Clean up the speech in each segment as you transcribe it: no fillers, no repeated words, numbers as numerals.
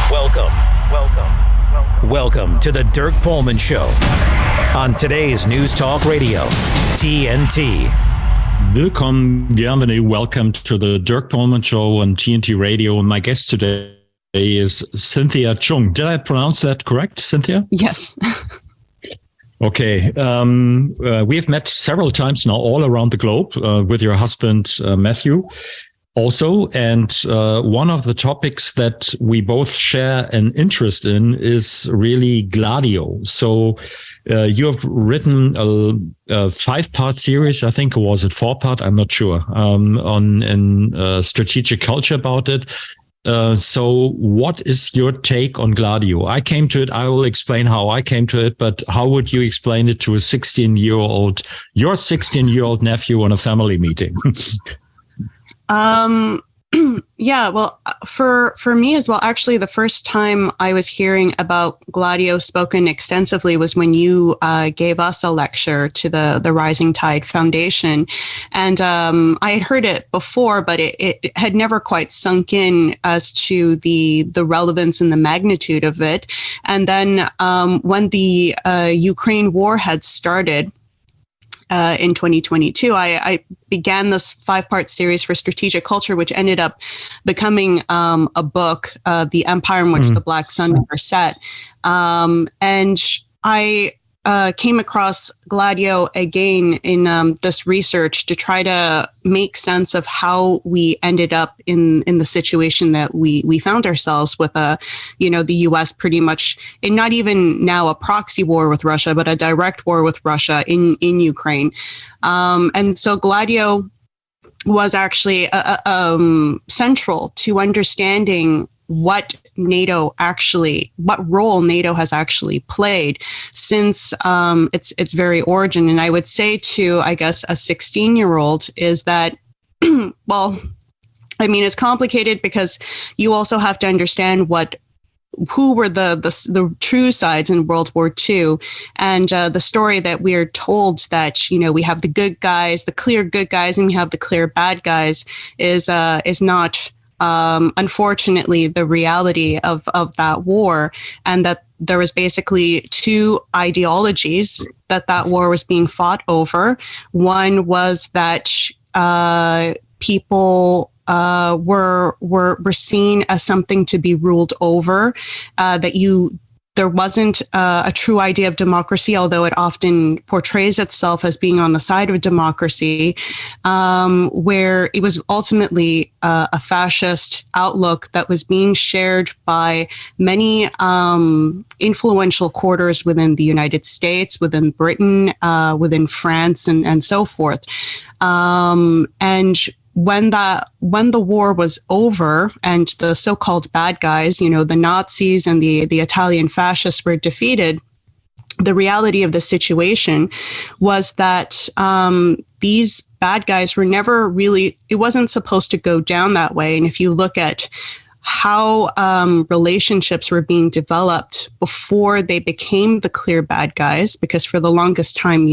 Welcome to the Dirk Pohlmann Show on today's News Talk Radio, TNT. Willkommen, bienvenue, welcome to the Dirk Pohlmann Show on TNT Radio. And my guest today is Cynthia Chung. Did I pronounce that correct, Cynthia? Yes. Okay. We have met several times now all around the globe with your husband, Matthew, also. And one of the topics that we both share an interest in is really Gladio. So you have written a 5-part series, I think, or was it 4-part? I'm not sure, on strategic culture about it. So what is your take on Gladio? I came to it. I will explain how I came to it, but how would you explain it to your 16-year-old nephew on a family meeting? Yeah, well, for me as well, actually, the first time I was hearing about Gladio spoken extensively was when you gave us a lecture to the Rising Tide Foundation. And I had heard it before, but it had never quite sunk in as to the relevance and the magnitude of it. And then when the Ukraine war had started, in 2022, I began this 5-part series for strategic culture, which ended up becoming a book, The Empire in Which the Black Sun Never Set. And I came across Gladio again in this research to try to make sense of how we ended up in the situation that we found ourselves with the U.S. pretty much in not even now a proxy war with Russia, but a direct war with Russia in Ukraine. And so Gladio was actually central to understanding what role NATO has actually played since its very origin. And I would say to, I guess, a 16-year-old is that, well, I mean, it's complicated because you also have to understand who were the true sides in World War II, and the story that we are told that we have the good guys, the clear good guys, and we have the clear bad guys is not. Unfortunately, the reality of that war, and that there was basically 2 ideologies that war was being fought over. One was that people were seen as something to be ruled over, there wasn't a true idea of democracy, although it often portrays itself as being on the side of democracy, where it was ultimately a fascist outlook that was being shared by many influential quarters within the United States, within Britain, within France, and so forth. And when the war was over and the so-called bad guys, the Nazis and the Italian fascists were defeated, the reality of the situation was that these bad guys were never really, it wasn't supposed to go down that way. And if you look at how relationships were being developed before they became the clear bad guys, because for the longest time,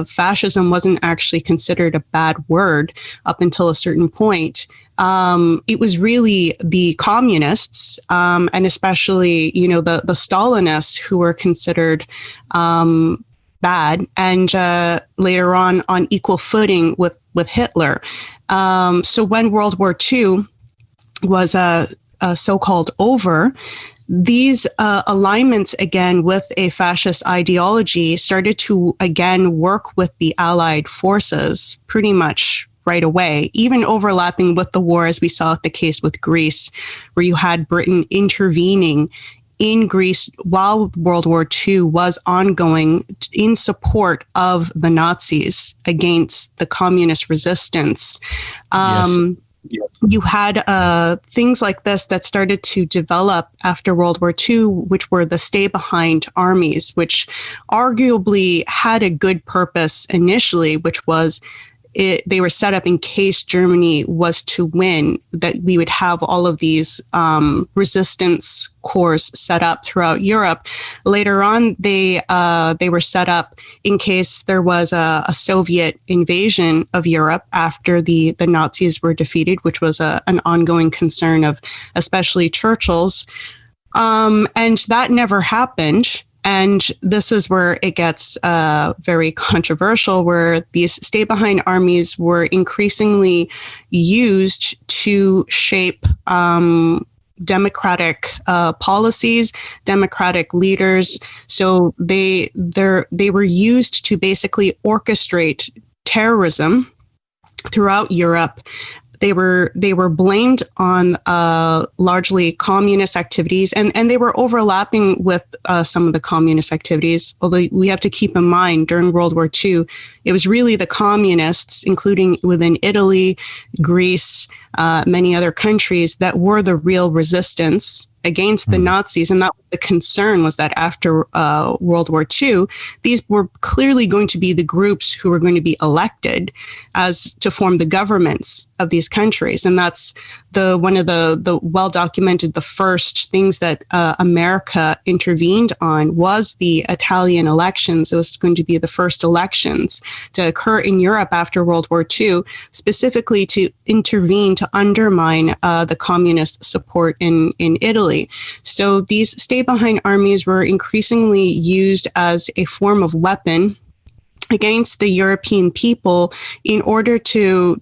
fascism wasn't actually considered a bad word up until a certain point. It was really the communists, and especially, the Stalinists who were considered bad, and later on equal footing with Hitler. So when World War II was so-called over, these alignments again with a fascist ideology started to again work with the Allied forces pretty much right away, even overlapping with the war, as we saw the case with Greece, where you had Britain intervening in Greece while World War II was ongoing in support of the Nazis against the communist resistance. Yes. You had things like this that started to develop after World War II, which were the stay-behind armies, which arguably had a good purpose initially, which was they were set up in case Germany was to win, that we would have all of these resistance corps set up throughout Europe. Later on, they were set up in case there was a Soviet invasion of Europe after the Nazis were defeated, which was an ongoing concern of especially Churchill's. And that never happened. And this is where it gets very controversial, where these stay-behind armies were increasingly used to shape democratic policies, democratic leaders. So they were used to basically orchestrate terrorism throughout Europe. They were blamed on largely communist activities, and they were overlapping with some of the communist activities. Although we have to keep in mind, during World War II, it was really the communists, including within Italy, Greece, many other countries, that were the real resistance against the Nazis. And that was the concern, was that after World War II, these were clearly going to be the groups who were going to be elected as to form the governments of these countries. And that's one of the well-documented, the first things that America intervened on was the Italian elections. It was going to be the first elections to occur in Europe after World War II, specifically to intervene to undermine the communist support in Italy. So these stay-behind armies were increasingly used as a form of weapon against the European people in order to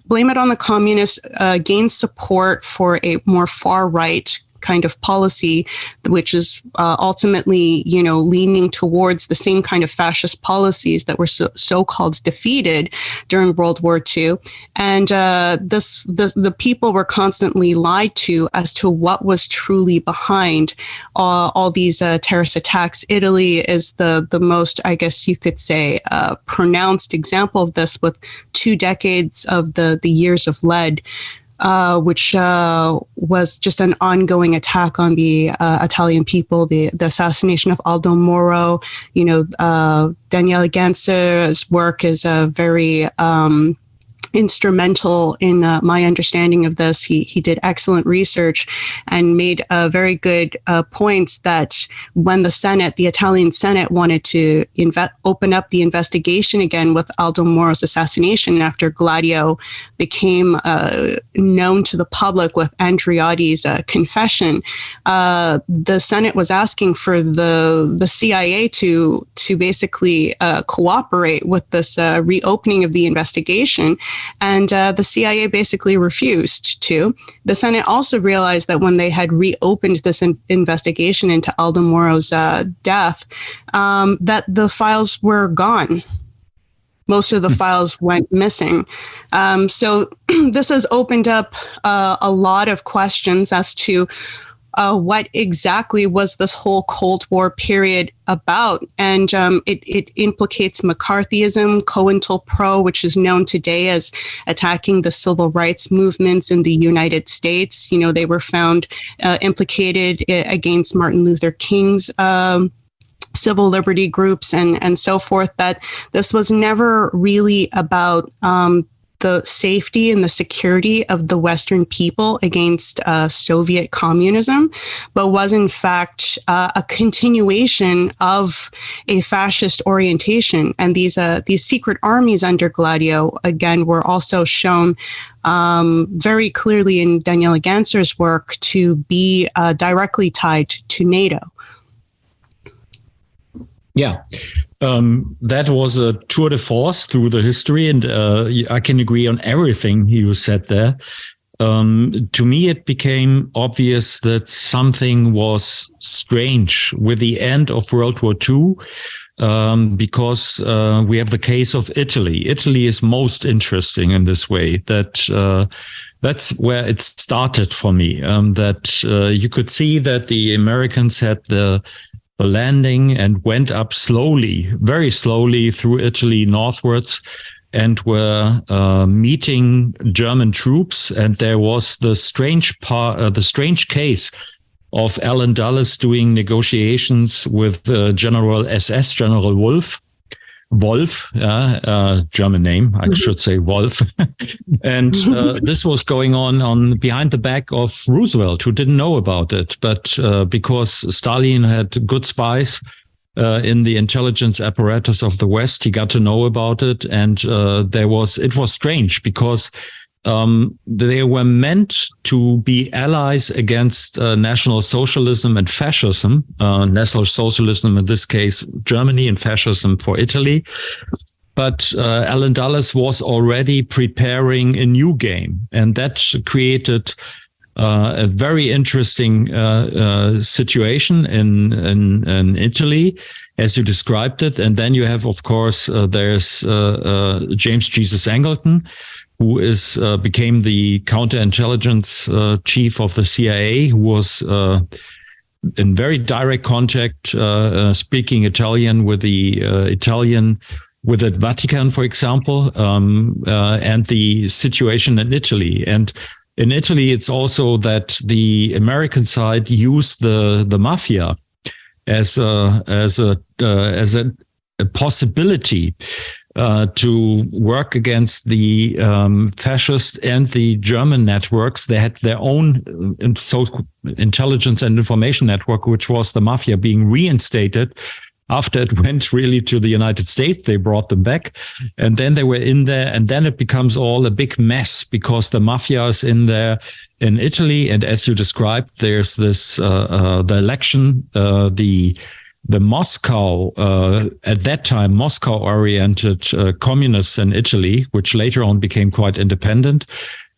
blame it on the communists, gain support for a more far-right kind of policy, which is ultimately, leaning towards the same kind of fascist policies that were so-called defeated during World War II. And the people were constantly lied to as to what was truly behind all these terrorist attacks. Italy is the most, I guess you could say, pronounced example of this, with 2 decades of the years of lead. Which was just an ongoing attack on the Italian people, the assassination of Aldo Moro. Daniele Ganser's work is very instrumental in my understanding of this. He did excellent research and made very good points that when the Italian Senate wanted to open up the investigation again with Aldo Moro's assassination after Gladio became known to the public with Andreotti's confession, the Senate was asking for the CIA to basically cooperate with this reopening of the investigation. And the CIA basically refused to. The Senate also realized that when they had reopened this investigation into Aldo Moro's death, that the files were gone. Most of the files went missing. So this has opened up a lot of questions as to what exactly was this whole Cold War period about. And it implicates McCarthyism, COINTELPRO, which is known today as attacking the civil rights movements in the United States. They were found implicated against Martin Luther King's civil liberty groups and so forth, that this was never really about the safety and the security of the Western people against Soviet communism, but was in fact a continuation of a fascist orientation. And these secret armies under Gladio, again, were also shown very clearly in Daniele Ganser's work to be directly tied to NATO. Yeah. That was a tour de force through the history, and I can agree on everything you said there. To me, it became obvious that something was strange with the end of World War II, because we have the case of Italy. Italy is most interesting in this way. That's where it started for me. That you could see that the Americans had the landing and went up slowly, very slowly through Italy northwards, and were meeting German troops. And there was the strange case of Alan Dulles doing negotiations with General SS, General Wolf, German name, I should say Wolf. And this was going on behind the back of Roosevelt, who didn't know about it. But because Stalin had good spies in the intelligence apparatus of the West, he got to know about it. And it was strange because they were meant to be allies against National Socialism and fascism, National Socialism in this case, Germany, and fascism for Italy. But Alan Dulles was already preparing a new game, and that created a very interesting situation in Italy, as you described it. And then you have, of course, there's James Jesus Angleton, who became the counterintelligence chief of the CIA, who was in very direct contact, speaking Italian with with the Vatican, for example, and the situation in Italy. And in Italy, it's also that the American side used the mafia as a possibility to work against the fascist and the German networks. They had their own intelligence and information network, which was the mafia being reinstated. After it went really to the United States, they brought them back, and then they were in there, and then it becomes all a big mess because the mafia is in there in Italy. And as you described, there's this the election, the Moscow at that time Moscow-oriented communists in Italy, which later on became quite independent.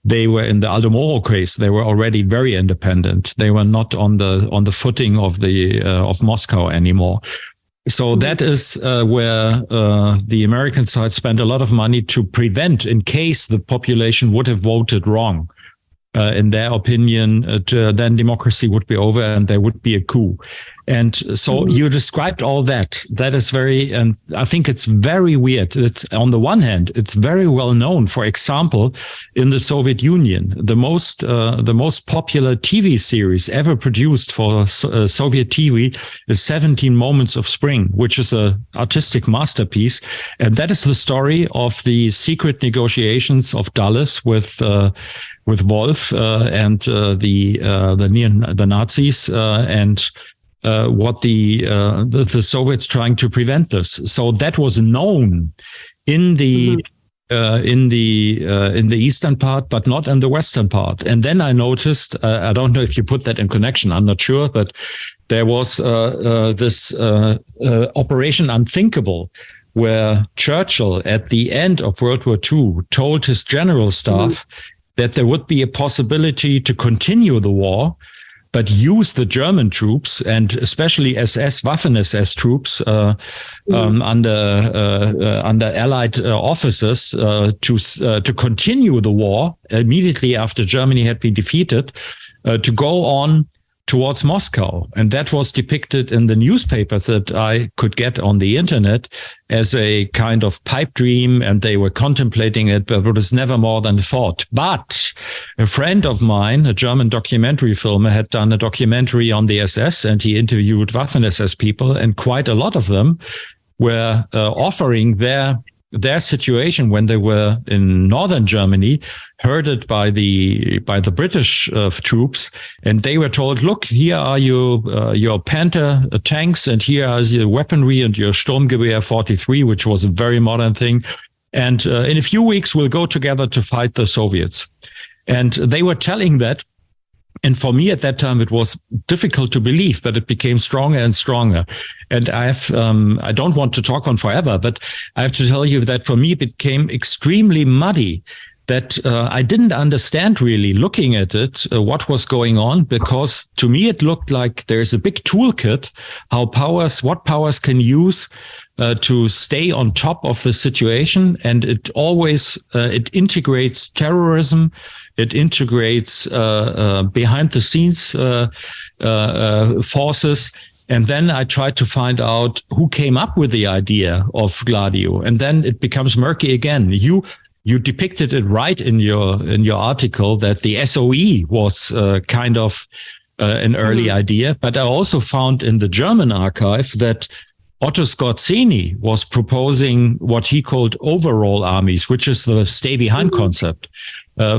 They were in the Aldo Moro case. They were already very independent. They were not on the footing of of Moscow anymore. So that is where the American side spent a lot of money to prevent, in case the population would have voted wrong. In their opinion, then democracy would be over and there would be a coup. And so you described all that. That is and I think it's very weird. It's, on the one hand, it's very well known. For example, in the Soviet Union, the most popular TV series ever produced for Soviet TV is 17 Moments of Spring, which is an artistic masterpiece. And that is the story of the secret negotiations of Dulles with Wolf and the Nazis and what the Soviets trying to prevent this. So that was known in the eastern part, but not in the western part. And then I noticed, I don't know if you put that in connection, I'm not sure, but there was this Operation Unthinkable, where Churchill at the end of World War II told his general staff that there would be a possibility to continue the war, but use the German troops and especially Waffen-SS troops under Allied officers to continue the war immediately after Germany had been defeated, to go on towards Moscow. And that was depicted in the newspapers that I could get on the internet as a kind of pipe dream, and they were contemplating it, but it was never more than thought. But a friend of mine, a German documentary filmer, had done a documentary on the SS, and he interviewed Waffen-SS people, and quite a lot of them were offering their situation when they were in northern Germany, herded by the British troops, and they were told, "Look, here are your Panther tanks, and here is your weaponry and your Sturmgewehr 43, which was a very modern thing. And in a few weeks, we'll go together to fight the Soviets." And they were telling that. And for me at that time, it was difficult to believe, but it became stronger and stronger. And I don't want to talk on forever, but I have to tell you that for me, it became extremely muddy, that I didn't understand really looking at it, what was going on, because to me, it looked like there's a big toolkit, what powers can use to stay on top of the situation. And it always, it integrates terrorism. It integrates behind the scenes forces. And then I tried to find out who came up with the idea of Gladio. And then it becomes murky again. You depicted it right in your article that the SOE was kind of an early idea. But I also found in the German archive that Otto Skorzeny was proposing what he called overall armies, which is the stay behind concept.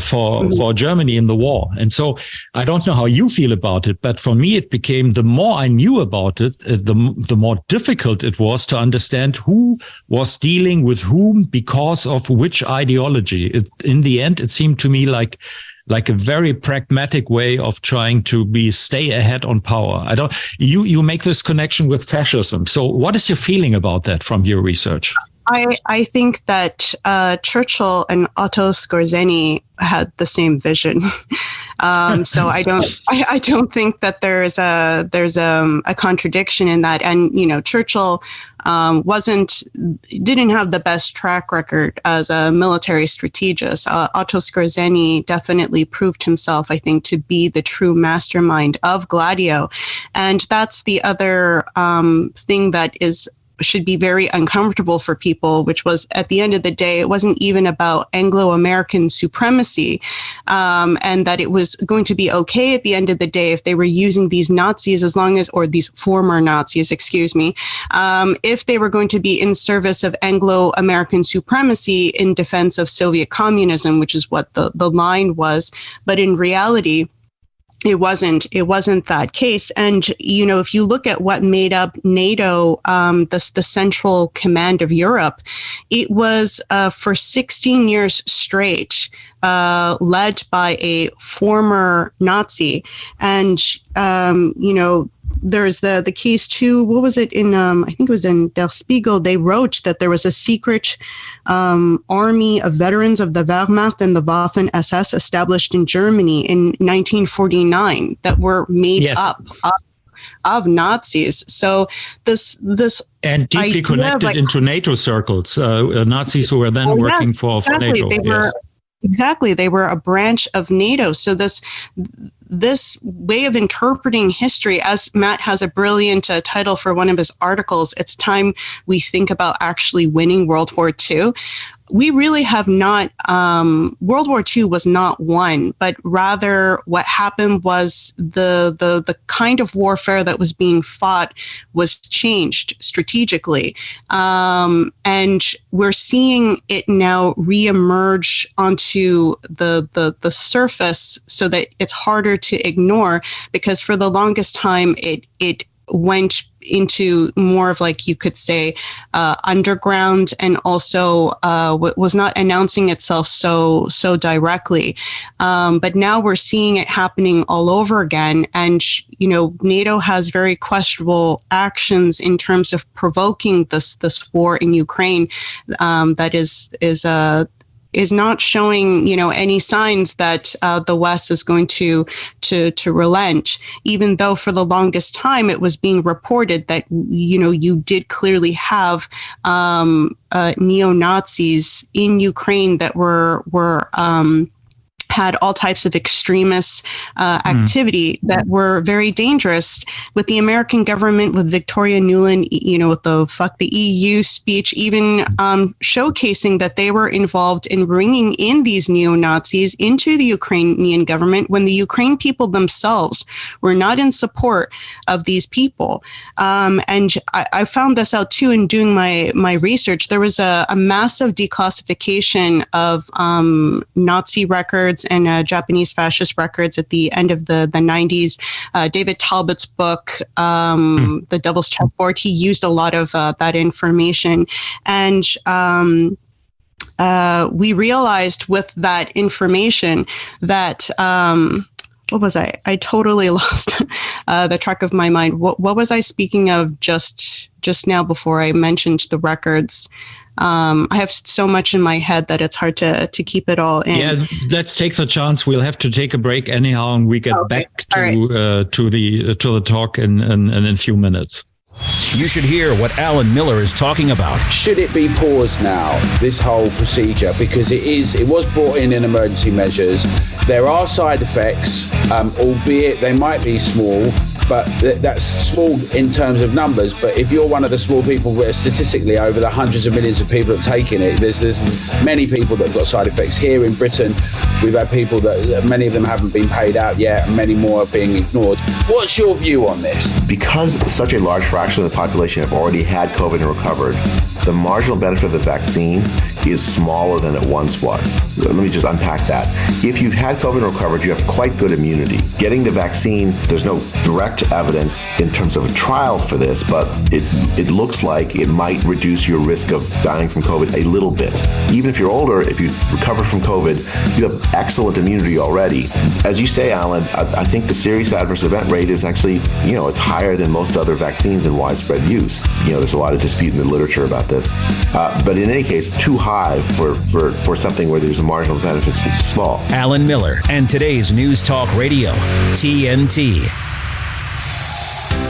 for Germany in the war. And so I don't know how you feel about it, but for me, it became, the more I knew about it, the more difficult it was to understand who was dealing with whom because of which ideology. In the end, it seemed to me like a very pragmatic way of trying to stay ahead on power. You make this connection with fascism. So what is your feeling about that from your research? I think that Churchill and Otto Skorzeny had the same vision. So I don't think that there's a contradiction in that. And Churchill didn't have the best track record as a military strategist. Otto Skorzeny definitely proved himself, I think, to be the true mastermind of Gladio, and that's the other thing that should be very uncomfortable for people, which was, at the end of the day, it wasn't even about Anglo-American supremacy, and that it was going to be okay at the end of the day if they were using these Nazis or these former Nazis, if they were going to be in service of Anglo-American supremacy in defense of Soviet communism, which is what the line was. But in reality, it wasn't that case. And, if you look at what made up NATO, the Central Command of Europe, it was for 16 years straight led by a former Nazi. And, there's the case too. What was it in? I think it was in Der Spiegel. They wrote that there was a secret army of veterans of the Wehrmacht and the Waffen SS established in Germany in 1949 that were made up of Nazis. So this and deeply connected into NATO circles. Nazis who were then working for NATO. They were a branch of NATO. So this way of interpreting history, as Matt has a brilliant title for one of his articles, "It's Time We Think About Actually Winning World War II." We really have not, World War II was not won, but rather what happened was the kind of warfare that was being fought was changed strategically. And we're seeing it now reemerge onto the surface so that it's harder to ignore, because for the longest time it went into more of, like, you could say, underground, and also was not announcing itself so directly. But now we're seeing it happening all over again. And, NATO has very questionable actions in terms of provoking this war in Ukraine that is not showing, any signs that the West is going to relent, even though for the longest time it was being reported that, you did clearly have neo-Nazis in Ukraine that were had all types of extremist activity that were very dangerous. With the American government, with Victoria Nuland, with the "fuck the EU" speech, even showcasing that they were involved in bringing in these neo-Nazis into the Ukrainian government when the Ukraine people themselves were not in support of these people. And I found this out too in doing my research. There was a massive declassification of Nazi records and Japanese fascist records at the end of the 90s. David Talbot's book, The Devil's Chessboard, he used a lot of that information. And we realized with that information that what was I? I totally lost the track of my mind. What was I speaking of just now before I mentioned the records? I have so much in my head that it's hard to keep it all in. Yeah, let's take the chance. We'll have to take a break anyhow, and we get back to the talk in a few minutes. You should hear what Alan Miller is talking about. Should it be paused now, this whole procedure? Because it was brought in emergency measures. There are side effects, albeit they might be small, but that's small in terms of numbers. But if you're one of the small people, statistically over the hundreds of millions of people that have taken it, there's many people that have got side effects. Here in Britain, we've had people that many of them haven't been paid out yet, and many more are being ignored. What's your view on this? Because such a large fraction of the population have already had COVID and recovered, the marginal benefit of the vaccine is smaller than it once was. Let me just unpack that. If you've had COVID and recovered, you have quite good immunity. Getting the vaccine, there's no direct evidence in terms of a trial for this, but it looks like it might reduce your risk of dying from COVID a little bit. Even if you're older, if you've recovered from COVID, you have excellent immunity already. As you say, Alan, I think the serious adverse event rate is actually, it's higher than most other vaccines in widespread use. There's a lot of dispute in the literature about this. But in any case, too high for something where there's a marginal benefit that's small. Alan Miller and today's News Talk Radio, TNT.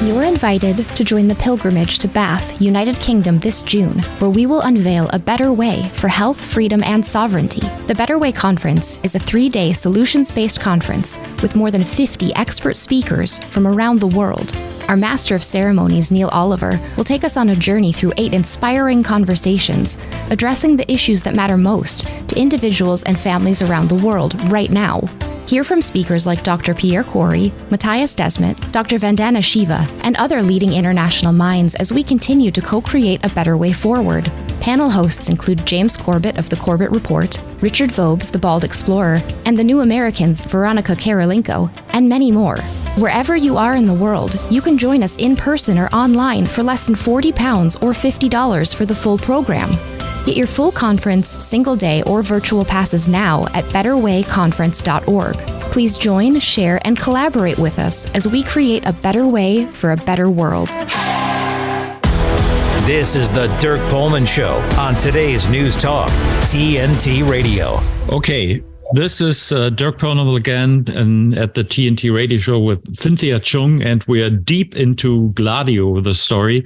You're invited to join the pilgrimage to Bath, United Kingdom this June, where we will unveil a better way for health, freedom, and sovereignty. The Better Way Conference is a 3-day solutions-based conference with more than 50 expert speakers from around the world. Our Master of Ceremonies, Neil Oliver, will take us on a journey through 8 inspiring conversations, addressing the issues that matter most to individuals and families around the world right now. Hear from speakers like Dr. Pierre Corey, Matthias Desmet, Dr. Vandana Shiva, and other leading international minds as we continue to co-create a better way forward. Panel hosts include James Corbett of The Corbett Report, Richard Vobes, The Bald Explorer, and the New Americans, Veronica Karolinko, and many more. Wherever you are in the world, you can join us in person or online for less than £40 or $50 for the full program. Get your full conference, single day, or virtual passes now at betterwayconference.org. Please join, share, and collaborate with us as we create a better way for a better world. This is the Dirk Pohlmann Show on today's News Talk, TNT Radio. Okay, this is Dirk Pohlmann again and at the TNT Radio Show with Cynthia Chung, and we are deep into Gladio, the story.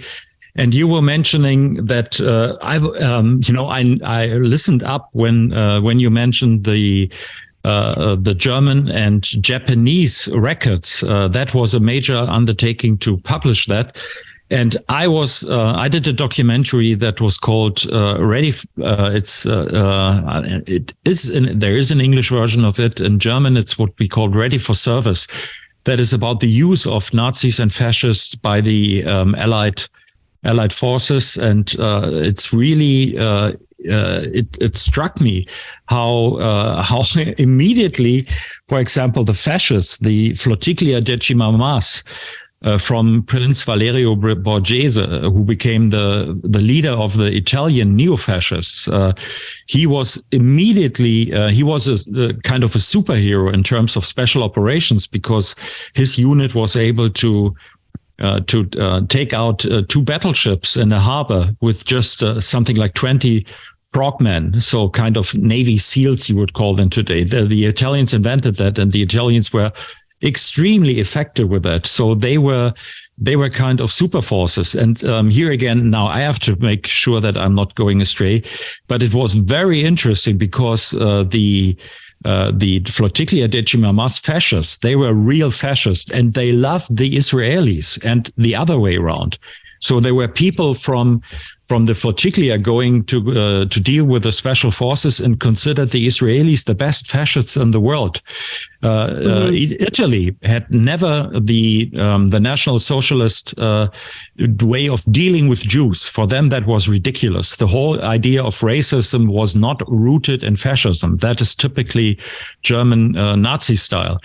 And you were mentioning that I listened up when you mentioned the German and Japanese records. That was a major undertaking to publish that. And I did a documentary that was called Ready. There is an English version of it. In German, it's what we call Ready for Service. That is about the use of Nazis and fascists by the Allied forces, and it's really it struck me how immediately, for example, the fascists, the Flottiglia Decima Mas, from Prince Valerio Borghese, who became the leader of the Italian neo-fascists, he was immediately he was a kind of a superhero in terms of special operations, because his unit was able to take out 2 battleships in a harbor with just something like 20 frogmen, so kind of Navy SEALs you would call them today. The Italians invented that, and the Italians were extremely effective with that. So they were kind of super forces. And here again, now I have to make sure that I'm not going astray, but it was very interesting because the Flottiglia Decima Mas fascists, they were real fascists, and they loved the Israelis, and the other way around. So there were people from the Flottiglia going to deal with the special forces and considered the Israelis the best fascists in the world. Italy had never the National Socialist way of dealing with Jews. For them, that was ridiculous. The whole idea of racism was not rooted in fascism. That is typically German Nazi style.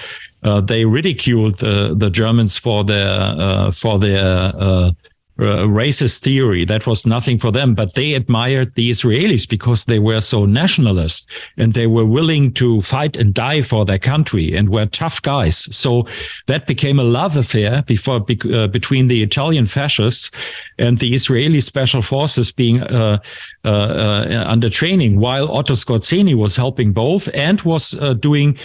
They ridiculed the Germans for their racist theory. That was nothing for them, but they admired the Israelis because they were so nationalist and they were willing to fight and die for their country and were tough guys. So that became a love affair between the Italian fascists and the Israeli special forces being under training, while Otto Skorzeny was helping both and was doing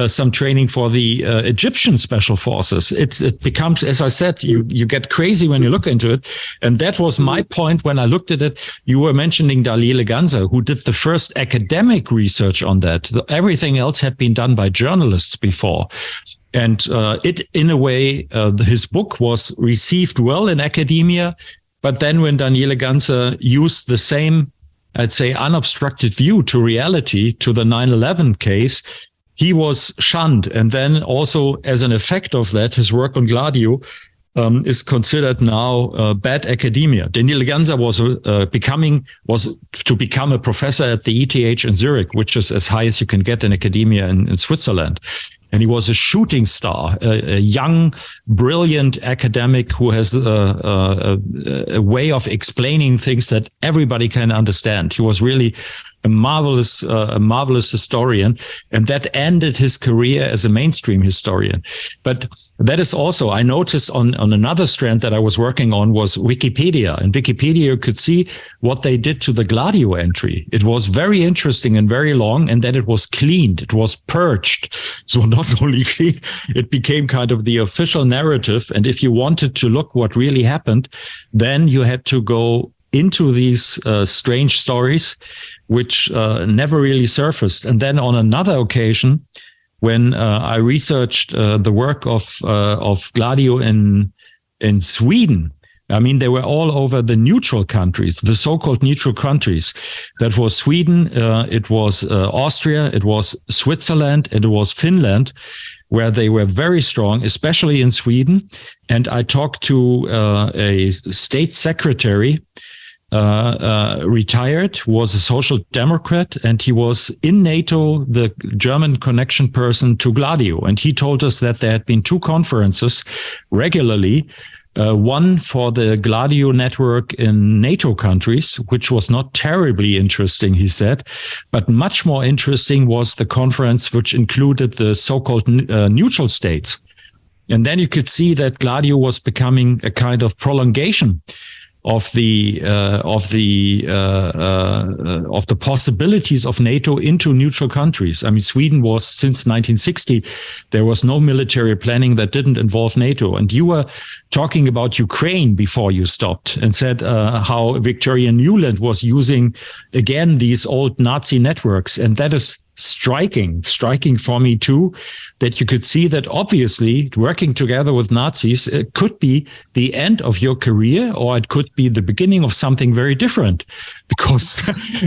some training for the Egyptian special forces. It becomes, as I said, you get crazy when you look into it. And that was my point when I looked at it. You were mentioning Daniele Ganser, who did the first academic research on that. Everything else had been done by journalists before. And in a way, his book was received well in academia. But then when Daniele Ganser used the same, I'd say, unobstructed view to reality, to the 9/11 case, he was shunned. And then also as an effect of that, his work on Gladio is considered now bad academia. Daniel Ganser was to become a professor at the ETH in Zurich, which is as high as you can get in academia in Switzerland. And he was a shooting star, a young, brilliant academic who has a way of explaining things that everybody can understand. He was really a marvelous historian, and that ended his career as a mainstream historian. But that is also, I noticed on another strand that I was working on was Wikipedia. And Wikipedia, you could see what they did to the Gladio entry. It was very interesting and very long, and then it was cleaned. It was purged. So not only clean, it became kind of the official narrative. And if you wanted to look what really happened, then you had to go into these strange stories, which never really surfaced. And then on another occasion, when I researched the work of Gladio in Sweden, I mean, they were all over the neutral countries, the so-called neutral countries. That was Sweden, it was Austria, it was Switzerland, and it was Finland, where they were very strong, especially in Sweden. And I talked to a state secretary, retired, was a social democrat, and he was in NATO, the German connection person to Gladio. And he told us that there had been two conferences regularly, one for the Gladio network in NATO countries, which was not terribly interesting, he said, but much more interesting was the conference which included the so-called neutral states. And then you could see that Gladio was becoming a kind of prolongation of the possibilities of NATO into neutral countries. I mean, Sweden was, since 1960, there was no military planning that didn't involve NATO. And you were talking about Ukraine before you stopped and said how Victoria Nuland was using, again, these old Nazi networks. And that is striking for me too, that you could see that obviously working together with Nazis, it could be the end of your career, or it could be the beginning of something very different, because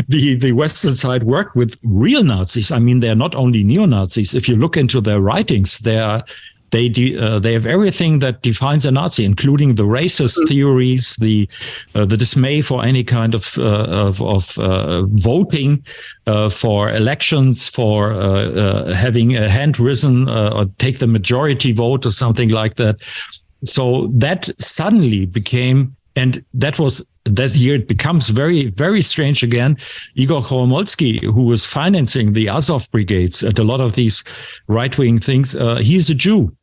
the Western side worked with real Nazis. I mean, they're not only neo-Nazis. If you look into their writings, they have everything that defines a Nazi, including the racist theories, the dismay for any kind of voting for elections, for having a hand risen or take the majority vote or something like that. So that suddenly became, and that year it becomes very, very strange again. Igor Kholmotsky, who was financing the Azov brigades and a lot of these right-wing things, he's a Jew.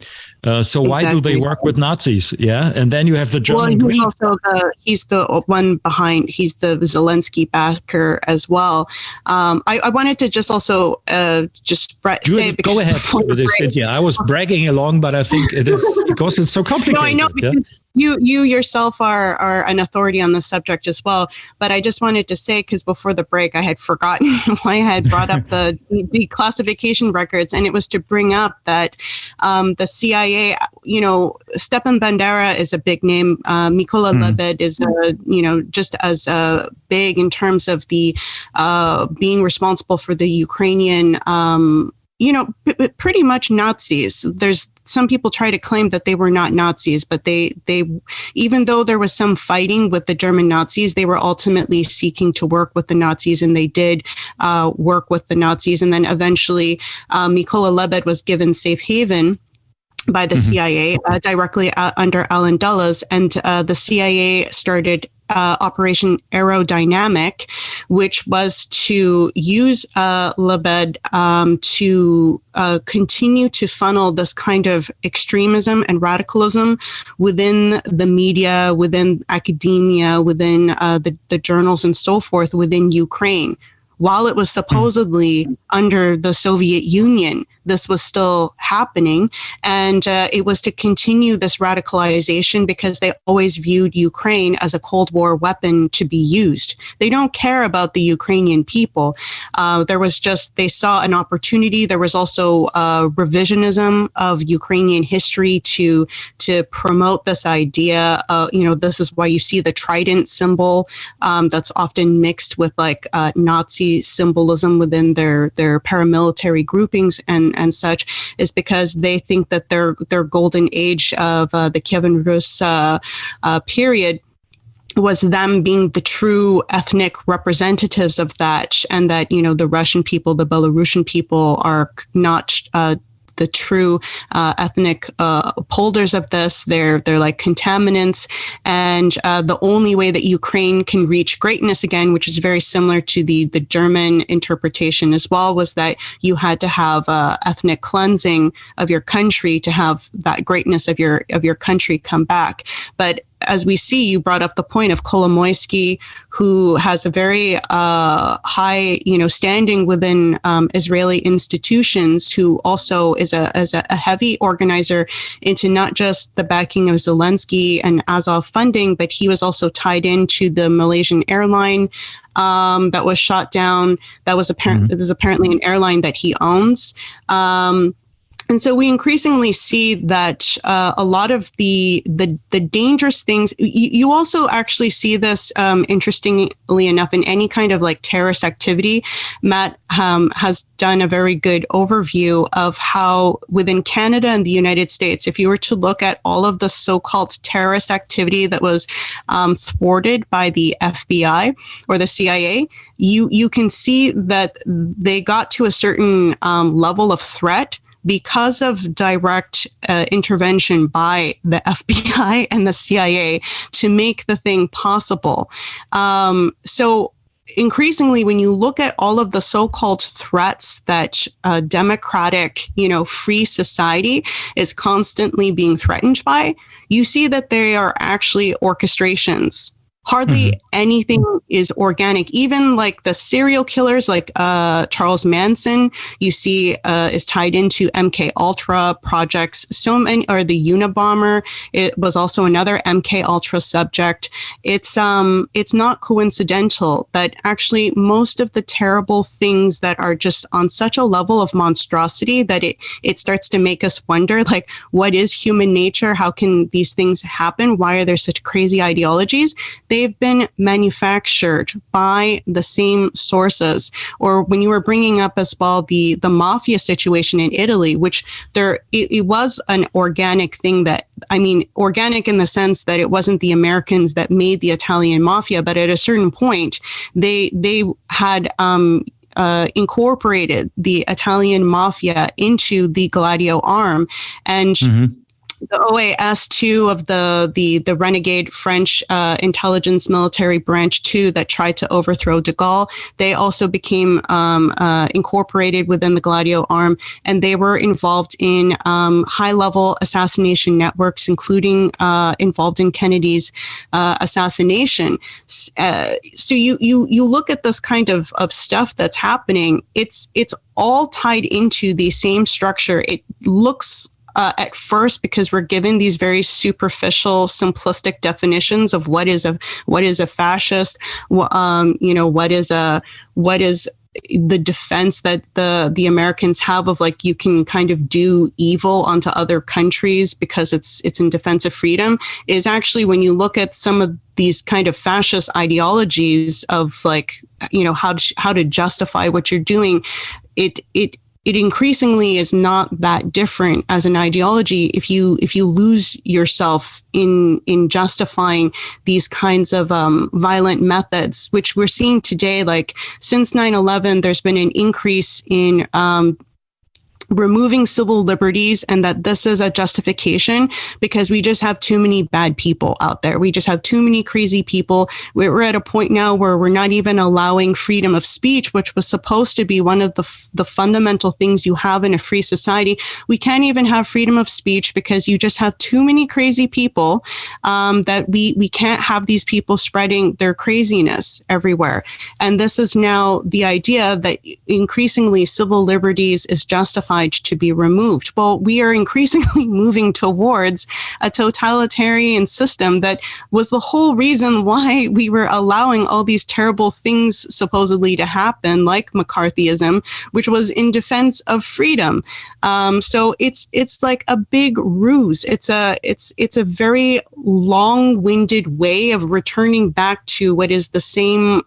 So why do they work with Nazis? Yeah. And then you have the German Green. He's the one behind, he's the Zelensky backer as well. I wanted to just also say, go ahead, Cynthia. I was bragging along, but I think it is because it's so complicated. No, I know, because you yourself are an authority on the subject as well. But I just wanted to say, because before the break, I had forgotten why I had brought up the declassification records, and it was to bring up that the CIA, Stepan Bandera is a big name. Mykola Lebed is, just as big in terms of the being responsible for the Ukrainian, pretty much Nazis. There's some people try to claim that they were not Nazis, but they even though there was some fighting with the German Nazis, they were ultimately seeking to work with the Nazis, and they did work with the Nazis. And then eventually Mykola Lebed was given safe haven by the CIA directly under Alan Dulles, and the CIA started Operation Aerodynamic, which was to use Lebed to continue to funnel this kind of extremism and radicalism within the media, within academia, within the journals and so forth within Ukraine. While it was supposedly under the Soviet Union, this was still happening. And it was to continue this radicalization because they always viewed Ukraine as a Cold War weapon to be used. They don't care about the Ukrainian people. They saw an opportunity. There was also revisionism of Ukrainian history to promote this idea. This is why you see the trident symbol that's often mixed with Nazi symbolism within their paramilitary groupings, and and such, is because they think that their golden age of the Kievan Rus period was them being the true ethnic representatives of that, and that, the Russian people, the Belarusian people are not the true ethnic upholders of this. They're like contaminants, and the only way that Ukraine can reach greatness again, which is very similar to the German interpretation as well, was that you had to have ethnic cleansing of your country to have that greatness of your country come back. But as we see, you brought up the point of Kolomoisky, who has a very high, standing within Israeli institutions, who also is a heavy organizer into not just the backing of Zelensky and Azov funding, but he was also tied into the Malaysian airline that was shot down. That was apparently an airline that he owns. And so we increasingly see that a lot of the dangerous things, you also actually see this, interestingly enough, in any kind of like terrorist activity. Matt has done a very good overview of how within Canada and the United States, if you were to look at all of the so-called terrorist activity that was thwarted by the FBI or the CIA, you can see that they got to a certain level of threat because of direct intervention by the FBI and the CIA to make the thing possible. So increasingly, when you look at all of the so-called threats that a democratic, free society is constantly being threatened by, you see that they are actually orchestrations. Hardly anything is organic. Even like the serial killers, like Charles Manson, you see is tied into MK Ultra projects. So many, or the Unabomber, it was also another MK Ultra subject. It's not coincidental that actually most of the terrible things that are just on such a level of monstrosity that it starts to make us wonder, like, what is human nature? How can these things happen? Why are there such crazy ideologies? They've been manufactured by the same sources. Or when you were bringing up as well the mafia situation in Italy, which it was an organic thing organic in the sense that it wasn't the Americans that made the Italian mafia, but at a certain point, they had incorporated the Italian mafia into the Gladio arm, and the OAS-2 of the renegade French intelligence military branch 2 that tried to overthrow de Gaulle, they also became incorporated within the Gladio arm, and they were involved in high-level assassination networks, including involved in Kennedy's assassination. So you look at this kind of stuff that's happening. It's all tied into the same structure. It looks at first, because we're given these very superficial, simplistic definitions of what is a fascist, what is the defense that the Americans have of, like, you can kind of do evil onto other countries because it's in defense of freedom, is actually, when you look at some of these kind of fascist ideologies of, like, how to justify what you're doing, it increasingly is not that different as an ideology if you lose yourself in justifying these kinds of violent methods, which we're seeing today. Like, since 9/11, there's been an increase in removing civil liberties, and that this is a justification because we just have too many bad people out there. We just have too many crazy people. We're at a point now where we're not even allowing freedom of speech, which was supposed to be one of the fundamental things you have in a free society. We can't even have freedom of speech because you just have too many crazy people, that we can't have these people spreading their craziness everywhere. And this is now the idea that increasingly civil liberties is justified to be removed. Well, we are increasingly moving towards a totalitarian system that was the whole reason why we were allowing all these terrible things supposedly to happen, like McCarthyism, which was in defense of freedom. So it's like a big ruse. It's a very long-winded way of returning back to what is the same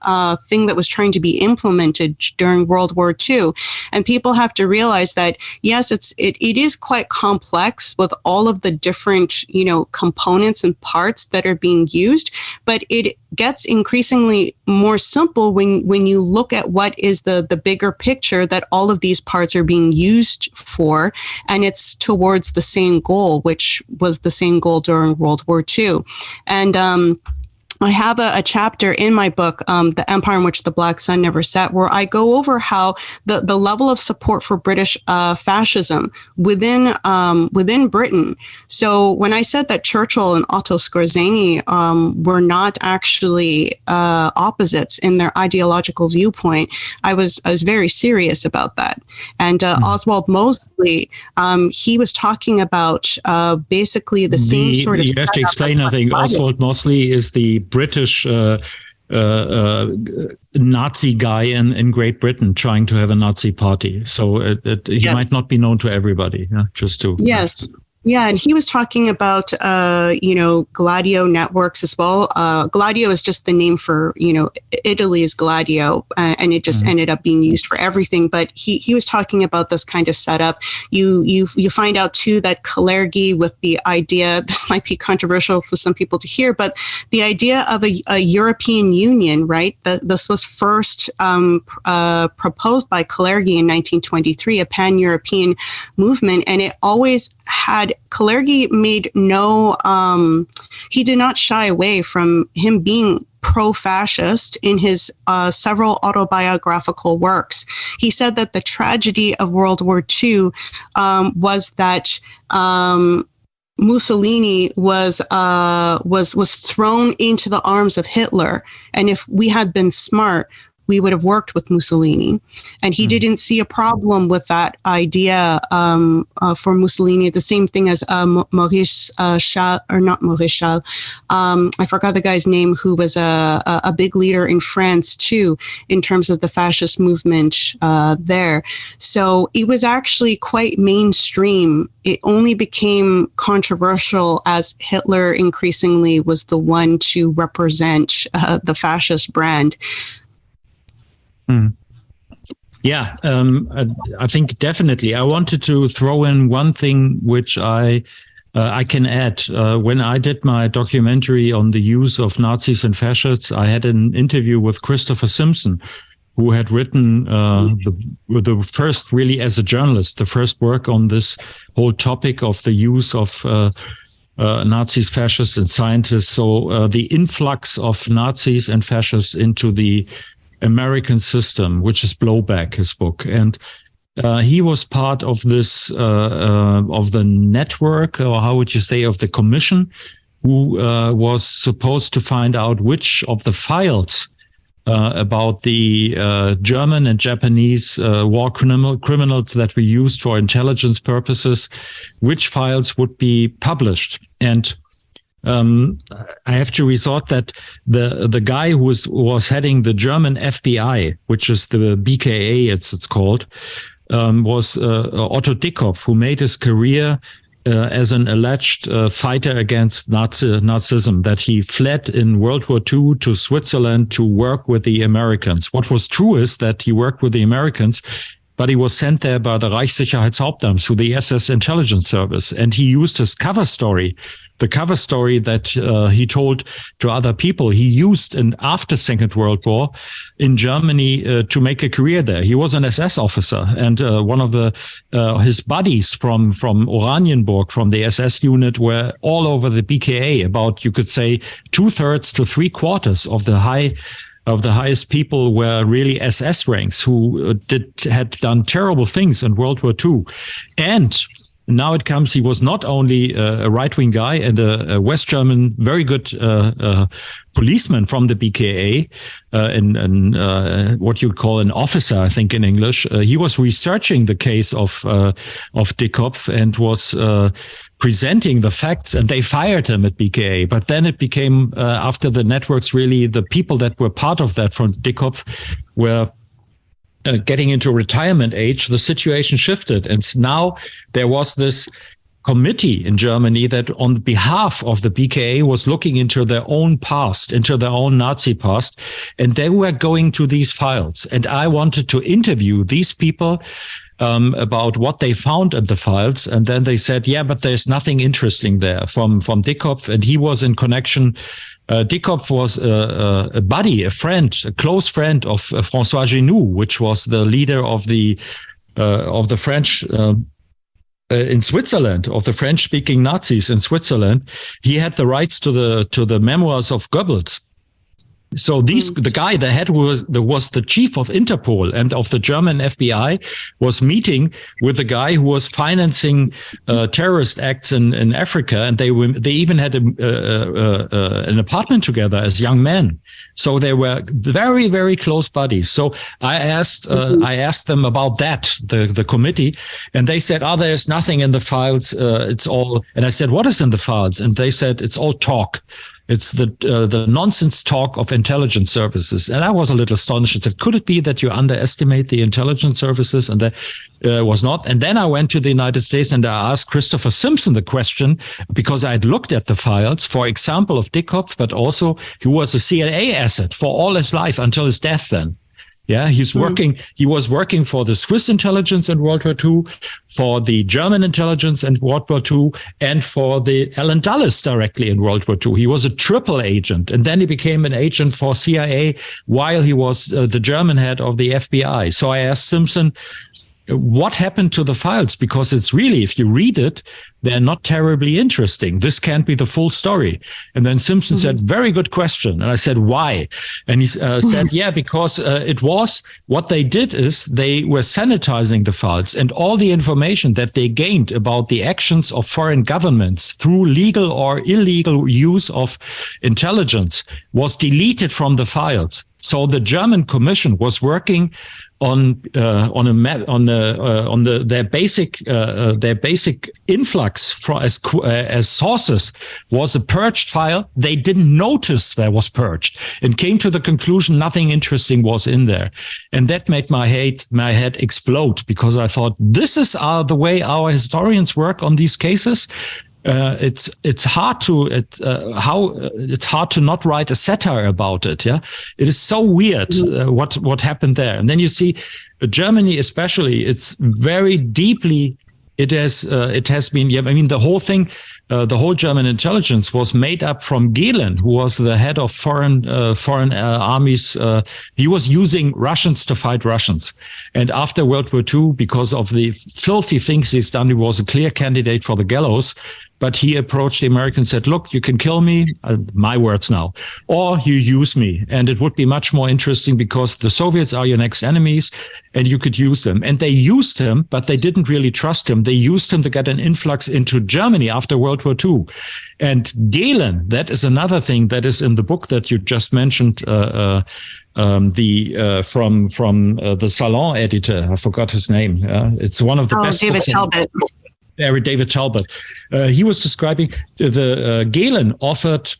thing that was trying to be implemented during World War II. And people have to realize that that, yes, it is quite complex with all of the different, components and parts that are being used, but it gets increasingly more simple when you look at what is the bigger picture that all of these parts are being used for, and it's towards the same goal, which was the same goal during World War II. And I have a chapter in my book, The Empire in Which the Black Sun Never Set, where I go over how the level of support for British fascism within Britain. So when I said that Churchill and Otto Skorzeny were not actually opposites in their ideological viewpoint, I was very serious about that. And Oswald Mosley, he was talking about basically the same sort of. You have to explain. I think Oswald Mosley is the British Nazi guy in Great Britain trying to have a Nazi party. So he might not be known to everybody. Just to yes. Yeah, and he was talking about, Gladio networks as well. Gladio is just the name for, Italy's Gladio, and it just ended up being used for everything. But he was talking about this kind of setup. You find out, too, that Kalergi with the idea, this might be controversial for some people to hear, but the idea of a European Union, right? This was first proposed by Kalergi in 1923, a pan-European movement, and it always had Kalergi made he did not shy away from him being pro-fascist in his several autobiographical works. He said that the tragedy of World War II was that Mussolini was thrown into the arms of Hitler, and if we had been smart, we would have worked with Mussolini. And he didn't see a problem with that idea for Mussolini. The same thing as Maurice Chal, or not Maurice Chal, I forgot the guy's name, who was a big leader in France too, in terms of the fascist movement there. So it was actually quite mainstream. It only became controversial as Hitler increasingly was the one to represent the fascist brand. Yeah, I think definitely. I wanted to throw in one thing which I can add. When I did my documentary on the use of Nazis and fascists, I had an interview with Christopher Simpson, who had written the first, really as a journalist, the first work on this whole topic of the use of Nazis, fascists, and scientists. So the influx of Nazis and fascists into the American system, which is Blowback, his book. And he was part of this, of the network, or how would you say, of the commission, who was supposed to find out which of the files about the German and Japanese war criminals that we used for intelligence purposes, which files would be published. And I have to resort that the guy who was heading the German FBI, which is the BKA, it's called, was Otto Dickkopf, who made his career as an alleged fighter against Nazism, that he fled in World War II to Switzerland to work with the Americans. What was true is that he worked with the Americans, but he was sent there by the Reichssicherheitshauptamt, through the SS intelligence service, and he used his cover story. The cover story that he told to other people, he used after Second World War in Germany to make a career there. He was an SS officer, and one of his buddies from Oranienburg, from the SS unit, were all over the BKA. About, you could say, 2/3 to 3/4 of the highest people were really SS ranks, who had done terrible things in World War II. And now it comes, he was not only a right-wing guy and a West German, very good policeman from the BKA, and what you would call an officer, I think in English. He was researching the case of Dickkopf and was presenting the facts, and they fired him at BKA. But then it became, after the networks, really the people that were part of that from Dickkopf were getting into retirement age, the situation shifted. And now there was this committee in Germany that on behalf of the BKA was looking into their own past, into their own Nazi past, and they were going to these files. And I wanted to interview these people about what they found in the files. And then they said, yeah, but there's nothing interesting there from Dickkopf. And he was in connection. Dickkopf was a buddy, a friend, a close friend of François Genoux, which was the leader of the French in Switzerland, of the French-speaking Nazis in Switzerland. He had the rights to the memoirs of Goebbels. So the guy, the head was the chief of Interpol and of the German FBI, was meeting with the guy who was financing terrorist acts in Africa, and they even had an apartment together as young men. So they were very, very close buddies. So I asked them about that, the committee, and they said, there's nothing in the files. It's all. And I said, what is in the files? And they said, it's all talk. It's the nonsense talk of intelligence services. And I was a little astonished. I said, could it be that you underestimate the intelligence services? And that was not. And then I went to the United States and I asked Christopher Simpson the question, because I had looked at the files, for example, of Dickkopf, but also he was a CIA asset for all his life until his death then. Yeah, he was working for the Swiss intelligence in World War II, for the German intelligence in World War II, and for the Allen Dulles directly in World War II. He was a triple agent, and then he became an agent for CIA while he was the German head of the FBI. So I asked Simpson, what happened to the files? Because it's really, if you read it, they're not terribly interesting. This can't be the full story. And then Simpson said, very good question. And I said, why? And he said, yeah, because it was what they did is they were sanitizing the files, and all the information that they gained about the actions of foreign governments through legal or illegal use of intelligence was deleted from the files. So the German Commission was working on their basic influx as sources was a purged file. They didn't notice there was purged and came to the conclusion nothing interesting was in there, and that made my head explode, because I thought, this is the way our historians work on these cases. It's hard to not write a satire about it. Yeah, it is so weird what happened there. And then you see Germany, especially, it's very deeply. It has been. Yeah, I mean, the whole thing, the whole German intelligence was made up from Gehlen, who was the head of foreign armies. He was using Russians to fight Russians, and after World War II, because of the filthy things he's done, he was a clear candidate for the gallows. But he approached the Americans and said, look, you can kill me, my words now, or you use me. And it would be much more interesting because the Soviets are your next enemies and you could use them. And they used him, but they didn't really trust him. They used him to get an influx into Germany after World War II. And Gehlen, that is another thing that is in the book that you just mentioned, from the Salon editor. I forgot his name. It's one of the best. David Talbot. David Talbot. He was describing Gehlen offered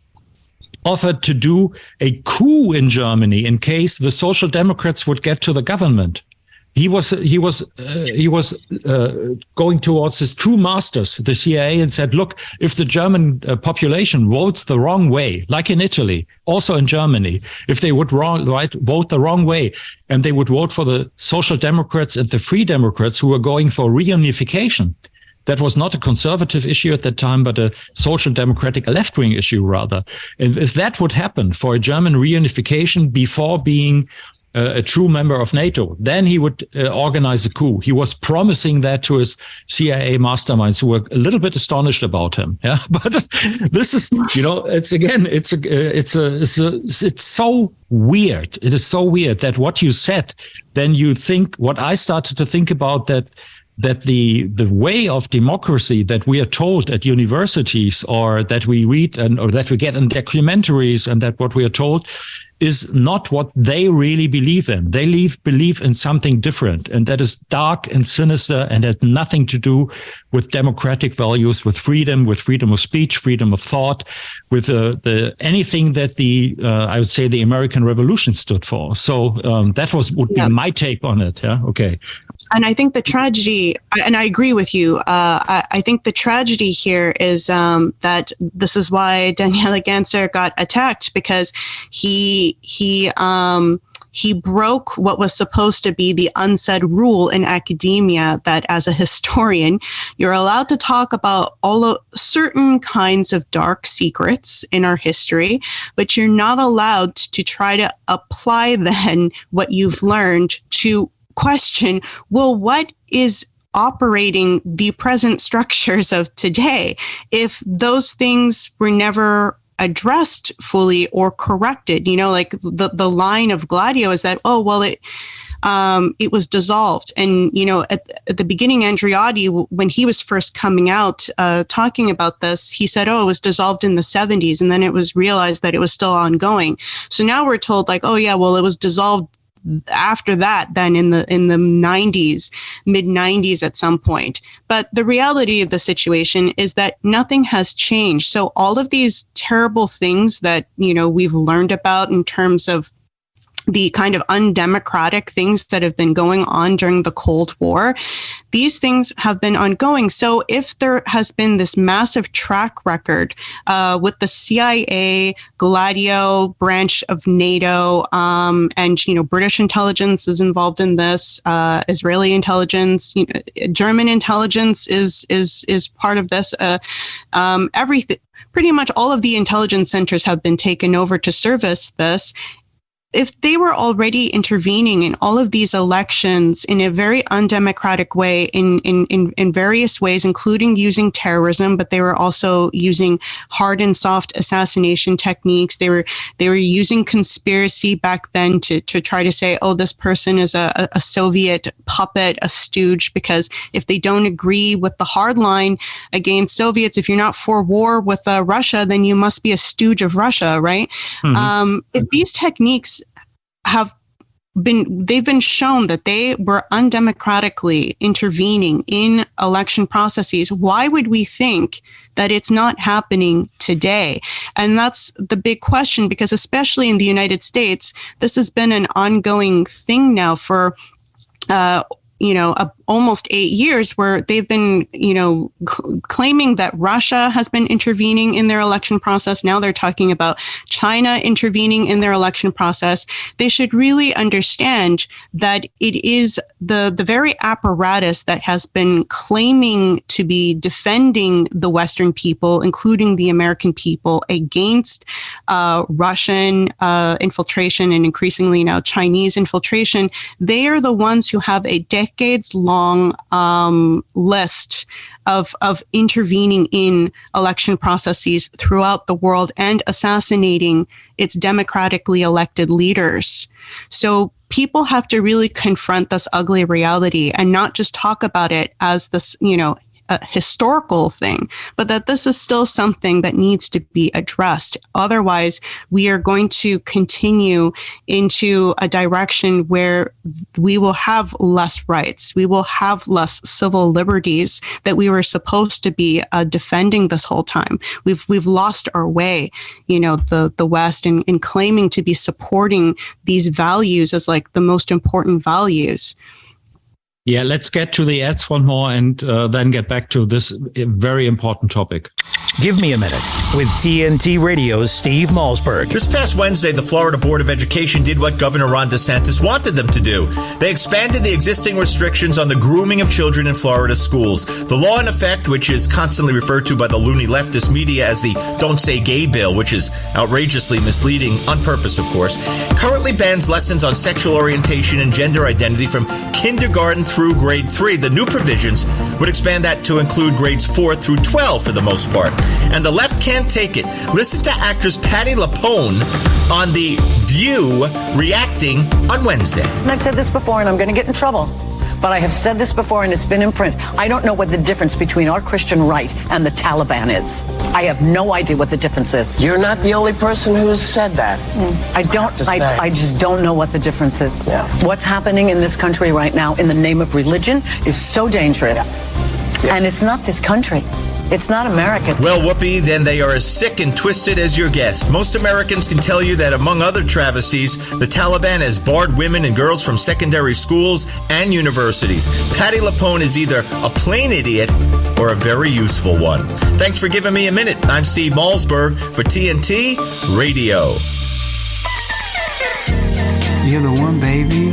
to do a coup in Germany in case the Social Democrats would get to the government. He was going towards his true masters, the CIA, and said, look, if the German population votes the wrong way, like in Italy, also in Germany, if they would vote the wrong way, and they would vote for the Social Democrats and the Free Democrats who were going for reunification. That was not a conservative issue at that time, but a social democratic left-wing issue rather. And if that would happen for a German reunification before being a true member of NATO, then he would organize a coup. He was promising that to his CIA masterminds, who were a little bit astonished about him. Yeah, but this is, it's so weird. It is so weird that what you said, then you think what I started to think about that the way of democracy that we are told at universities, or that we read or that we get in documentaries, and that what we are told is not what they really believe in. They believe in something different, and that is dark and sinister and has nothing to do with democratic values, with freedom of speech, freedom of thought, with anything that I would say the American Revolution stood for. So that would be my take on it. Yeah. Okay. And I think the tragedy, and I agree with you, I think the tragedy here is that this is why Daniele Ganser got attacked, because he he broke what was supposed to be the unsaid rule in academia that as a historian, you're allowed to talk about all of certain kinds of dark secrets in our history, but you're not allowed to try to apply then what you've learned to question, well, what is operating the present structures of today if those things were never addressed fully or corrected? Like the line of Gladio is that, oh, well, it was dissolved. And, at the beginning, Andreotti, when he was first coming out talking about this, he said, oh, it was dissolved in the 70s. And then it was realized that it was still ongoing. So now we're told like, oh, yeah, well, it was dissolved after that, then in the 90s, mid 90s at some point. But the reality of the situation is that nothing has changed. So all of these terrible things that, we've learned about in terms of the kind of undemocratic things that have been going on during the Cold War, these things have been ongoing. So if there has been this massive track record with the CIA, Gladio branch of NATO, and British intelligence is involved in this, Israeli intelligence, German intelligence is part of this. Everything, pretty much all of the intelligence centers have been taken over to service this. If they were already intervening in all of these elections in a very undemocratic way, in various ways, including using terrorism, but they were also using hard and soft assassination techniques. They were using conspiracy back then to try to say, oh, this person is a Soviet puppet, a stooge, because if they don't agree with the hard line against Soviets, if you're not for war with Russia, then you must be a stooge of Russia, right? Mm-hmm. If these techniques they've been shown that they were undemocratically intervening in election processes, why would we think that it's not happening today? And that's the big question, because especially in the United States, this has been an ongoing thing now for almost 8 years, where they've been, claiming that Russia has been intervening in their election process. Now they're talking about China intervening in their election process. They should really understand that it is the very apparatus that has been claiming to be defending the Western people, including the American people, against Russian infiltration and increasingly now Chinese infiltration. They are the ones who have a decades-long list of intervening in election processes throughout the world and assassinating its democratically elected leaders. So people have to really confront this ugly reality and not just talk about it as this, a historical thing, but that this is still something that needs to be addressed. Otherwise, we are going to continue into a direction where we will have less rights. We will have less civil liberties that we were supposed to be defending this whole time. We've lost our way, the West, in claiming to be supporting these values as like the most important values. Yeah, let's get to the ads one more and then get back to this very important topic. Give Me a Minute with TNT Radio's Steve Malzberg. This past Wednesday, the Florida Board of Education did what Governor Ron DeSantis wanted them to do. They expanded the existing restrictions on the grooming of children in Florida schools. The law in effect, which is constantly referred to by the loony leftist media as the Don't Say Gay bill, which is outrageously misleading, on purpose, of course, currently bans lessons on sexual orientation and gender identity from kindergarten through grade 3. The new provisions would expand that to include grades 4 through 12 for the most part. And the left can't take it. Listen to actress Patti LuPone on The View reacting on Wednesday. I've said this before, and I'm going to get in trouble. But I have said this before, and it's been in print. I don't know what the difference between our Christian right and the Taliban is. I have no idea what the difference is. You're not the only person who has said that. I just don't know what the difference is. Yeah. What's happening in this country right now in the name of religion is so dangerous. Yeah. And it's not this country. It's not American. Well, Whoopi, then they are as sick and twisted as your guess. Most Americans can tell you that among other travesties, the Taliban has barred women and girls from secondary schools and universities. Patti LuPone is either a plain idiot or a very useful one. Thanks for giving me a minute. I'm Steve Malzberg for TNT Radio. You're the one, baby.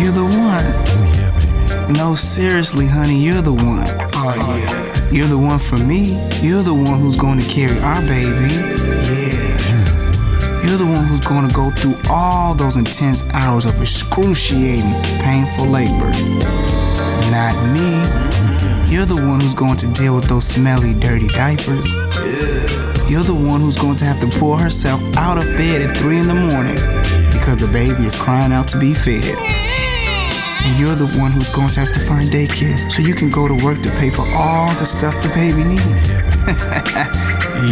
You're the one. Oh, yeah, baby. No, seriously, honey, you're the one. Oh, yeah. You're the one for me. You're the one who's going to carry our baby. Yeah. You're the one who's going to go through all those intense hours of excruciating, painful labor. Not me. You're the one who's going to deal with those smelly, dirty diapers. You're the one who's going to have to pull herself out of bed at 3 a.m. because the baby is crying out to be fed. And you're the one who's going to have to find daycare so you can go to work to pay for all the stuff the baby needs.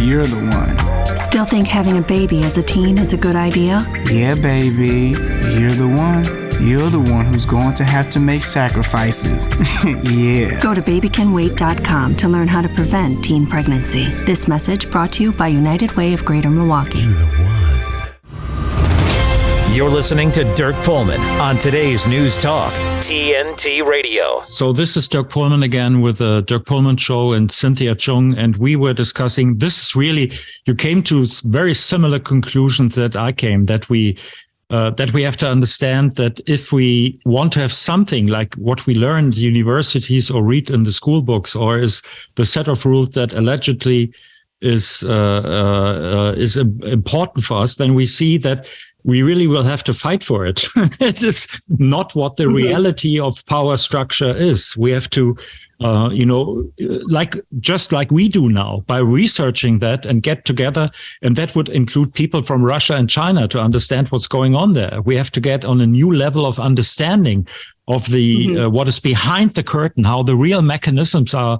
You're the one. Still think having a baby as a teen is a good idea? Yeah, baby. You're the one. You're the one who's going to have to make sacrifices. Yeah. Go to babycanwait.com to learn how to prevent teen pregnancy. This message brought to you by United Way of Greater Milwaukee. You're the one. You're listening to Dirk Pohlmann on today's News Talk, TNT Radio. So this is Dirk Pohlmann again with the Dirk Pohlmann Show and Cynthia Chung, and we were discussing, this is really, you came to very similar conclusions that I came, that we have to understand that if we want to have something like what we learn in the universities or read in the school books, or is the set of rules that allegedly is important for us, then we see that we really will have to fight for it. It is not what the reality of power structure is. We have to, just like we do now, by researching that and get together, and that would include people from Russia and China to understand what's going on there. We have to get on a new level of understanding of the what is behind the curtain, how the real mechanisms are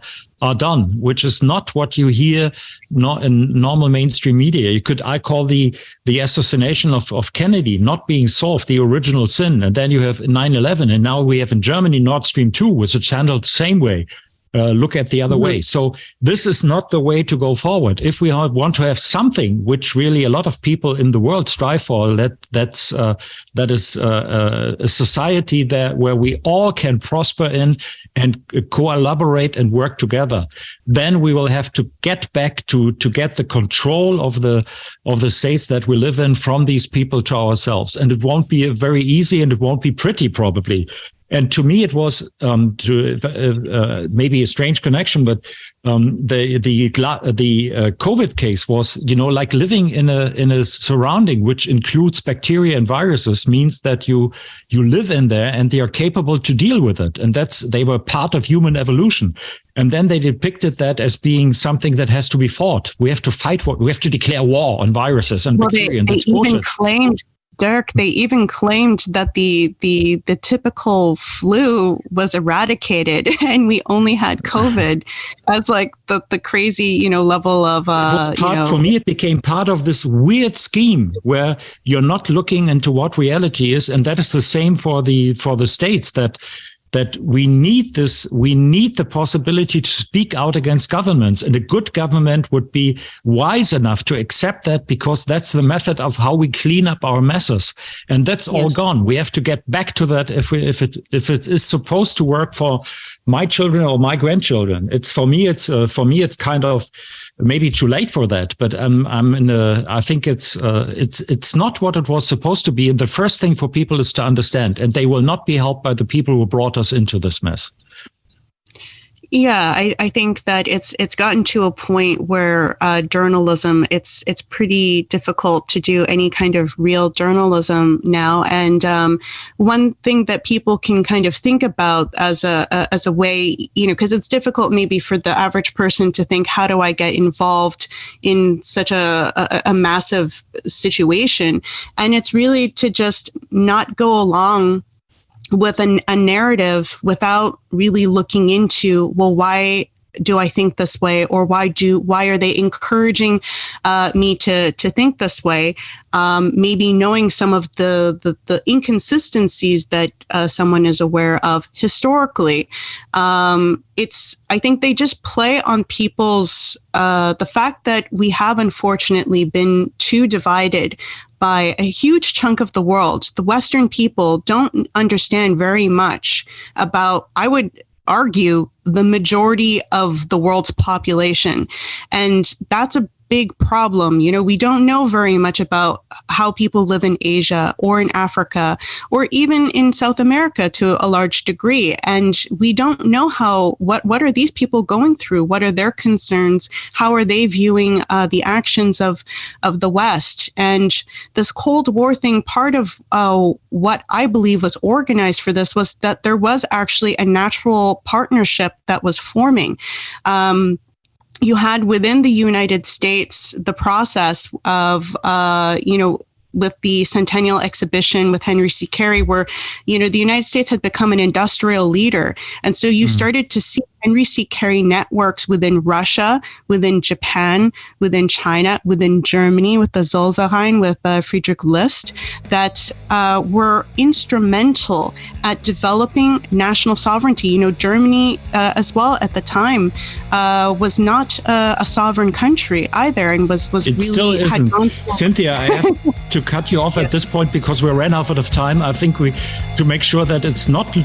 done, which is not what you hear in normal mainstream media. I call the assassination of Kennedy not being solved the original sin, and then you have 9/11, and now we have in Germany Nord Stream 2, which is handled the same way. Look at the other way. So this is not the way to go forward. If we want to have something which really a lot of people in the world strive for, that is a society where we all can prosper in and collaborate and work together, then we will have to get back to get the control of the states that we live in from these people to ourselves. And it won't be very easy, and it won't be pretty probably. And to me, it was maybe a strange connection, but the COVID case was, like living in a surrounding which includes bacteria and viruses, means that you live in there and they are capable to deal with it, and they were part of human evolution. And then they depicted that as being something that has to be fought. We have to fight for it. We have to declare war on viruses and bacteria. And that's bullshit. Dirk, they even claimed that the typical flu was eradicated and we only had COVID as like the crazy, level of, For me, it became part of this weird scheme where you're not looking into what reality is. And that is the same for the states, that we need this, we need the possibility to speak out against governments. And a good government would be wise enough to accept that, because that's the method of how we clean up our messes. And that's all gone. We have to get back to that if it is supposed to work for my children or my grandchildren. It's kind of maybe too late for that, but I think it's not what it was supposed to be. And the first thing for people is to understand, and they will not be helped by the people who brought us into this mess. Yeah, I think that it's gotten to a point where journalism, it's pretty difficult to do any kind of real journalism now. And one thing that people can kind of think about as a way, because it's difficult maybe for the average person to think, how do I get involved in such a massive situation? And it's really to just not go along with a narrative without really looking into, well, why do I think this way, or why are they encouraging me to think this way? Maybe knowing some of the inconsistencies that someone is aware of historically. I think they just play on people's the fact that we have unfortunately been too divided by a huge chunk of the world. The Western people don't understand very much about, I would argue, the majority of the world's population. And that's a big problem. We don't know very much about how people live in Asia or in Africa or even in South America to a large degree. And we don't know what are these people going through? What are their concerns? How are they viewing the actions of the West? And this Cold War thing, part of what I believe was organized for this was that there was actually a natural partnership that was forming. You had within the United States the process of, with the Centennial Exhibition with Henry C. Carey, where, the United States had become an industrial leader. And so you started to see Henry C. Carey networks within Russia, within Japan, within China, within Germany with the Zollverein, with Friedrich List, that were instrumental at developing national sovereignty. Germany as well at the time was not a sovereign country either, and was it really still isn't. Cynthia, I have to cut you off at this point because we ran out of time. I think to make sure that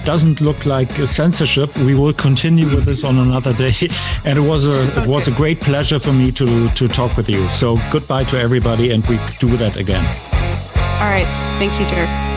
doesn't look like censorship, we will continue with this on another day. And it was a great pleasure for me to talk with you. So goodbye to everybody, and we do that again. All right. Thank you, Dirk.